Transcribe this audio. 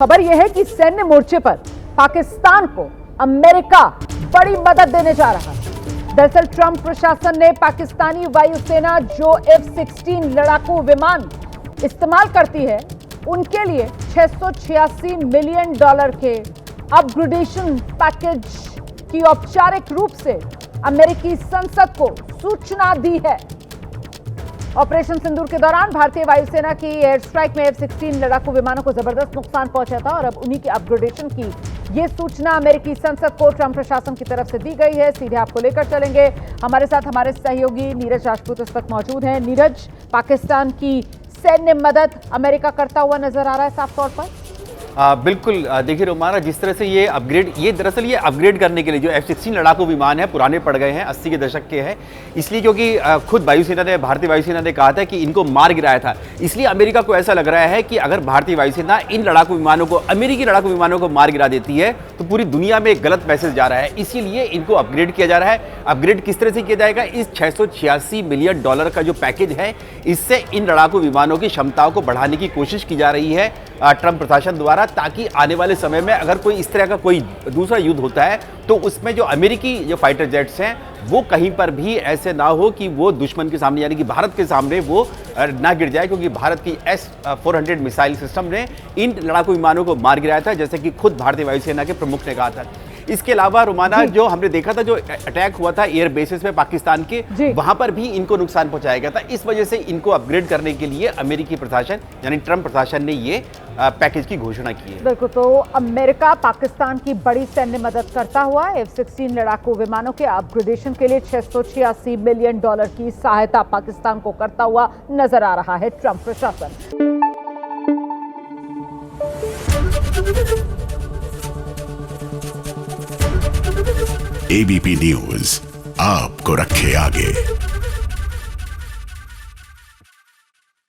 खबर यह है कि सैन्य मोर्चे पर पाकिस्तान को अमेरिका बड़ी मदद देने जा रहा है। दरअसल ट्रंप प्रशासन ने पाकिस्तानी वायुसेना जो F-16 लड़ाकू विमान इस्तेमाल करती है उनके लिए $686 मिलियन के अपग्रेडेशन पैकेज की औपचारिक रूप से अमेरिकी संसद को सूचना दी है। ऑपरेशन सिंदूर के दौरान भारतीय वायुसेना की एयर स्ट्राइक में F-16 लड़ाकू विमानों को जबरदस्त नुकसान पहुंचा था और अब उन्हीं के अपग्रेडेशन की ये सूचना अमेरिकी संसद को ट्रंप प्रशासन की तरफ से दी गई है। सीधे आपको लेकर चलेंगे, हमारे साथ हमारे सहयोगी नीरज राजपूत इस वक्त मौजूद हैं। नीरज, पाकिस्तान की सैन्य मदद अमेरिका करता हुआ नजर आ रहा है साफ तौर पर। बिल्कुल, देखिए रोमाना, जिस तरह से ये दरअसल ये अपग्रेड करने के लिए जो F-16 लड़ाकू विमान है पुराने पड़ गए हैं, 80 के दशक के हैं, इसलिए क्योंकि खुद भारतीय वायुसेना ने कहा था कि इनको मार गिराया था। इसलिए अमेरिका को ऐसा लग रहा है कि अगर भारतीय वायुसेना इन लड़ाकू विमानों को, अमेरिकी लड़ाकू विमानों को मार गिरा देती है तो पूरी दुनिया में एक गलत मैसेज जा रहा है। इसीलिए इनको अपग्रेड किया जा रहा है। अपग्रेड किस तरह से किया जाएगा? इस $686 मिलियन का जो पैकेज है, इससे इन लड़ाकू विमानों की क्षमताओं को बढ़ाने की कोशिश की जा रही है ट्रंप प्रशासन द्वारा, ताकि आने वाले समय में अगर कोई इस तरह का कोई दूसरा युद्ध होता है तो उसमें जो अमेरिकी जो फाइटर जेट्स हैं वो कहीं पर भी ऐसे ना हो कि वो दुश्मन के सामने, यानी कि भारत के सामने वो ना गिर जाए, क्योंकि भारत की S-400 मिसाइल सिस्टम ने इन लड़ाकू विमानों को मार गिराया था, जैसे कि खुद भारतीय वायुसेना के प्रमुख ने कहा था। इसके अलावा रोमाना, जो हमने देखा था, जो अटैक हुआ था एयर बेसिस में पाकिस्तान के, वहां पर भी इनको नुकसान पहुंचाया गया था। इस वजह से इनको अपग्रेड करने के लिए अमेरिकी प्रशासन यानी ट्रंप प्रशासन ने ये पैकेज की घोषणा की है। बिल्कुल, तो अमेरिका पाकिस्तान की बड़ी सैन्य मदद करता हुआ F-16 लड़ाकू विमानों के अपग्रेडेशन के लिए $686 मिलियन की सहायता पाकिस्तान को करता हुआ नजर आ रहा है ट्रंप प्रशासन। ABP न्यूज आपको रखे आगे।